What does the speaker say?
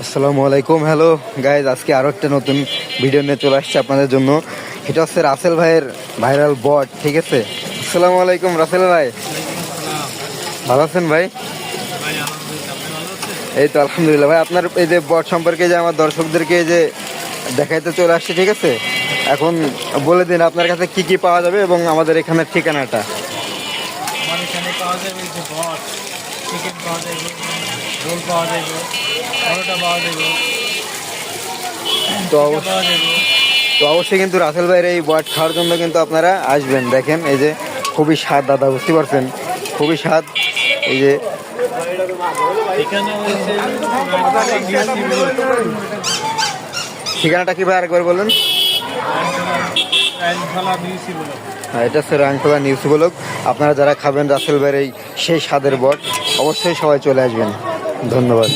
আসসালামু আলাইকুম। Hello guys, আজকে আরও একটা নতুন ভিডিও নিয়ে চলে আসছে আপনাদের জন্য। এটা হচ্ছে রাসেল ভাইয়ের ভাইরাল বট, ঠিক আছে। আসসালামু আলাইকুম রাসেল ভাই, ভালো আছেন ভাই? এই তো আলহামদুলিল্লাহ ভাই। আপনার এই যে বট সম্পর্কে যে আমার দর্শকদেরকে এই যে দেখাইতে চলে আসছে, ঠিক আছে। এখন বলে দিন আপনার কাছে কি কি পাওয়া যাবে এবং আমাদের এখানের ঠিকানাটা। আমার এখানে পাওয়া যাবে যে বট, চিকেন পাওয়া যাবে, রোল পাওয়া যাবে, পরোটা পাওয়া যাবে, তো পিঠা পাওয়া যাবে। তো অবশ্যই কিন্তু রাসেল ভাইয়ের এই বট খাওয়ার জন্য কিন্তু আপনারা আসবেন। দেখেন এই যে খুবই স্বাদ, দাদা বুঝতে পারছেন, খুবই স্বাদ। এই যে এখানে হচ্ছে ঠিকানাটা কি ভাই আরেকবার বলুন। হ্যাঁ, এটা হচ্ছে রায়নখোলা নিউজ ব্লগ। আপনারা যারা খাবেন রাসেল ভাইয়ের এই সেই স্বাদের বট, অবশ্যই সবাই চলে আসবেন। ধন্যবাদ।